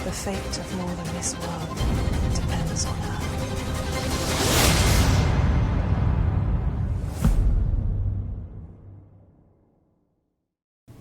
The fate of more than this world depends on her.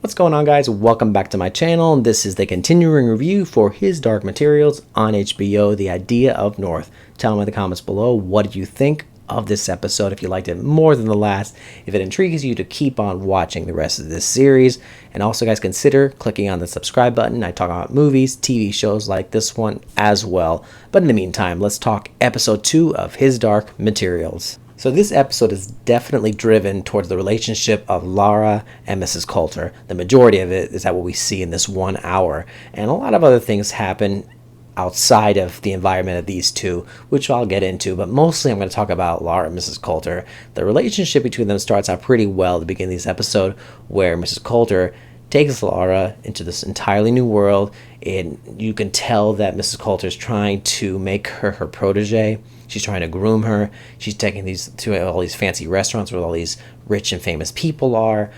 What's going on, guys? Welcome back to my channel. This is the continuing review for His Dark Materials on HBO, The Idea of North. Tell me in the comments below, what did you think of this episode? If you liked it more than the last, if it intrigues you to keep on watching the rest of this series. And also, guys, consider clicking on the subscribe button. I talk about movies, TV shows like this one as well. But in the meantime, let's talk episode 2 of His Dark Materials. So this episode is definitely driven towards the relationship of Lara and Mrs. Coulter. The majority of it is that what we see in this 1 hour. And a lot of other things happen outside of the environment of these two, which I'll get into. But mostly I'm going to talk about Lara and Mrs. Coulter. The relationship between them starts out pretty well at the beginning of this episode, where Mrs. Coulter takes Lara into this entirely new world. And you can tell that Mrs. Coulter is trying to make her her protege. She's trying to groom her. She's taking these to all these fancy restaurants where all these rich and famous people are.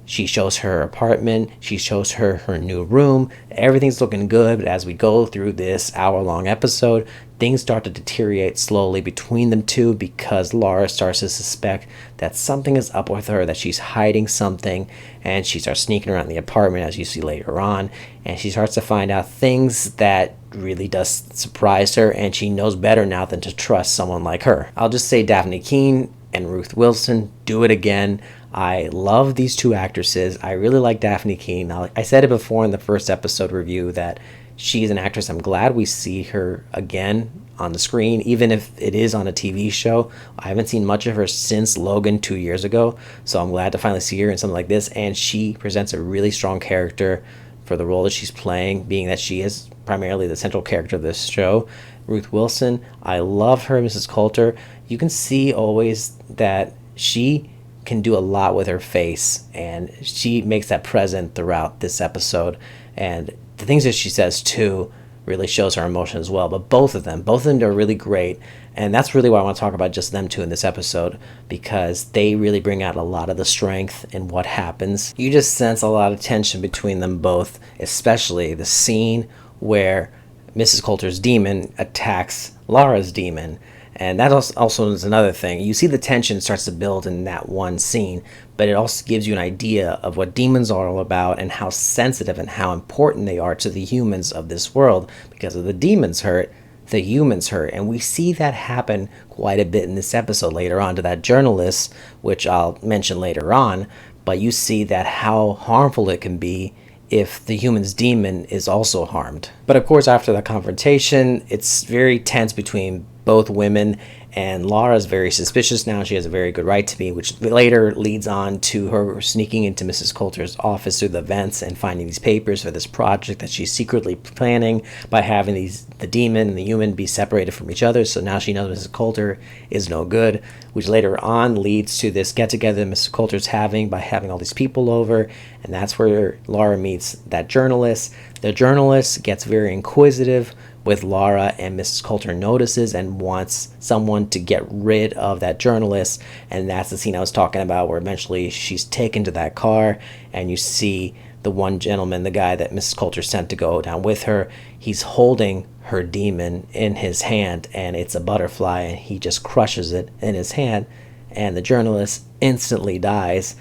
She shows her apartment. She shows her her new room. Everything's looking good, but as we go through this hour-long episode, things start to deteriorate slowly between them two because Lara starts to suspect that something is up with her, that she's hiding something, and she starts sneaking around the apartment, as you see later on, and she starts to find out things that really does surprise her, and she knows better now than to trust someone like her. I'll just say Daphne Keen and Ruth Wilson do it again. I love these two actresses. I really like Daphne Keen. I said it before in the first episode review that she's an actress I'm glad we see her again on the screen, even if it is on a TV show. I haven't seen much of her since Logan 2 years ago, so I'm glad to finally see her in something like this, and she presents a really strong character for the role that she's playing, being that she is primarily the central character of this show. Ruth Wilson, I love her, Mrs. Coulter. You can see always that she can do a lot with her face, and she makes that present throughout this episode, and the things that she says too really shows her emotion as well. But both of them are really great, and that's really why I want to talk about just them two in this episode, because they really bring out a lot of the strength in what happens. You just sense a lot of tension between them both, especially the scene where Mrs. Coulter's demon attacks Lara's demon. And that also is another thing. You see the tension starts to build in that one scene, but it also gives you an idea of what demons are all about and how sensitive and how important they are to the humans of this world. Because if the demons hurt, the humans hurt. And we see that happen quite a bit in this episode later on to that journalist, which I'll mention later on. But you see that how harmful it can be if the human's demon is also harmed. But of course, after the confrontation, it's very tense between both women, and Lara's very suspicious now. She has a very good right to be, which later leads on to her sneaking into Mrs. Coulter's office through the vents and finding these papers for this project that she's secretly planning by having the demon and the human be separated from each other. So now she knows Mrs. Coulter is no good, which later on leads to this get-together Mrs. Coulter's having by having all these people over, and that's where Lara meets that journalist. The journalist gets very inquisitive with Lara, and Mrs. Coulter notices and wants someone to get rid of that journalist, and that's the scene I was talking about, where eventually she's taken to that car, and you see the one gentleman, the guy that Mrs. Coulter sent to go down with her, he's holding her demon in his hand, and it's a butterfly, and he just crushes it in his hand, and the journalist instantly dies.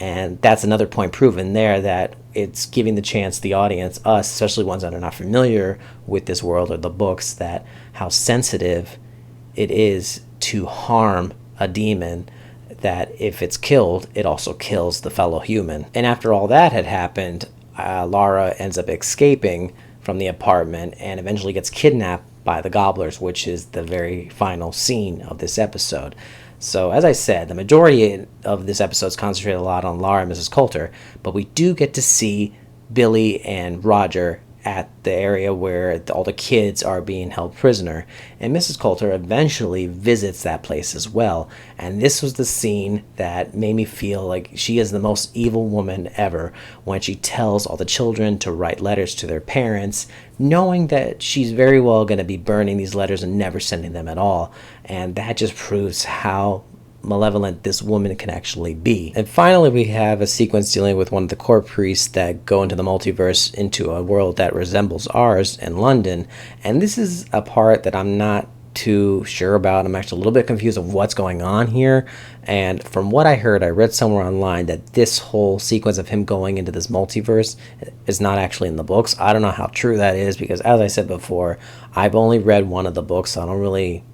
And that's another point proven there, that it's giving the chance the audience, us, especially ones that are not familiar with this world or the books, that how sensitive it is to harm a demon, that if it's killed, it also kills the fellow human. And after all that had happened, Lara ends up escaping from the apartment and eventually gets kidnapped by the gobblers, which is the very final scene of this episode. So, as I said, the majority of this episode is concentrated a lot on Lara and Mrs. Coulter, but we do get to see Billy and Roger at the area where all the kids are being held prisoner, and Mrs. Coulter eventually visits that place as well. And this was the scene that made me feel like she is the most evil woman ever, when she tells all the children to write letters to their parents, knowing that she's very well going to be burning these letters and never sending them at all. And that just proves how malevolent this woman can actually be. And finally, we have a sequence dealing with one of the court priests that go into the multiverse, into a world that resembles ours in London. And this is a part that I'm not too sure about. I'm actually a little bit confused of what's going on here. And from what I heard, I read somewhere online that this whole sequence of him going into this multiverse is not actually in the books. I don't know how true that is, because as I said before, I've only read one of the books, so I don't really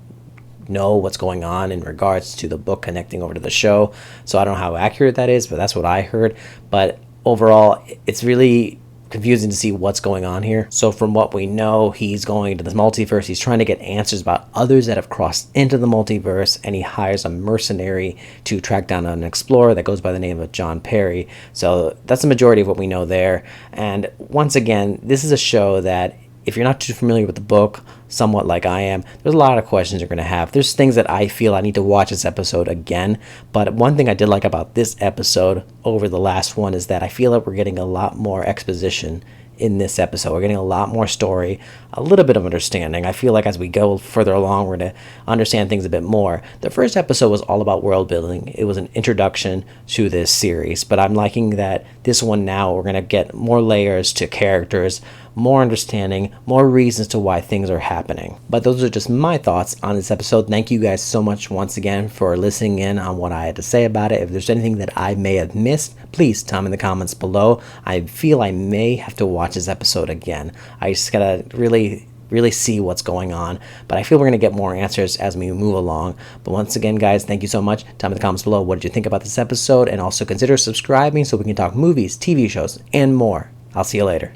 know what's going on in regards to the book connecting over to the show. So I don't know how accurate that is, but that's what I heard. But overall, it's really confusing to see what's going on here. So from what we know, he's going into this multiverse. He's trying to get answers about others that have crossed into the multiverse, and he hires a mercenary to track down an explorer that goes by the name of John Perry. So that's the majority of what we know there. And once again, this is a show that, if you're not too familiar with the book, somewhat like I am, there's a lot of questions you're going to have. There's things that I feel I need to watch this episode again. But one thing I did like about this episode over the last one is that I feel like we're getting a lot more exposition in this episode. We're getting a lot more story, a little bit of understanding. I feel like as we go further along, we're going to understand things a bit more. The first episode was all about world building. It was an introduction to this series, but I'm liking that this one now we're going to get more layers to characters, more understanding, more reasons to why things are happening. But those are just my thoughts on this episode. Thank you guys so much once again for listening in on what I had to say about it. If there's anything that I may have missed, please tell me in the comments below. I feel I may have to watch this episode again. I just gotta really see what's going on, but I feel we're gonna get more answers as we move along. But once again, guys, thank you so much. Tell me in the comments below, what did you think about this episode, and also consider subscribing so we can talk movies, TV shows, and more. I'll see you later.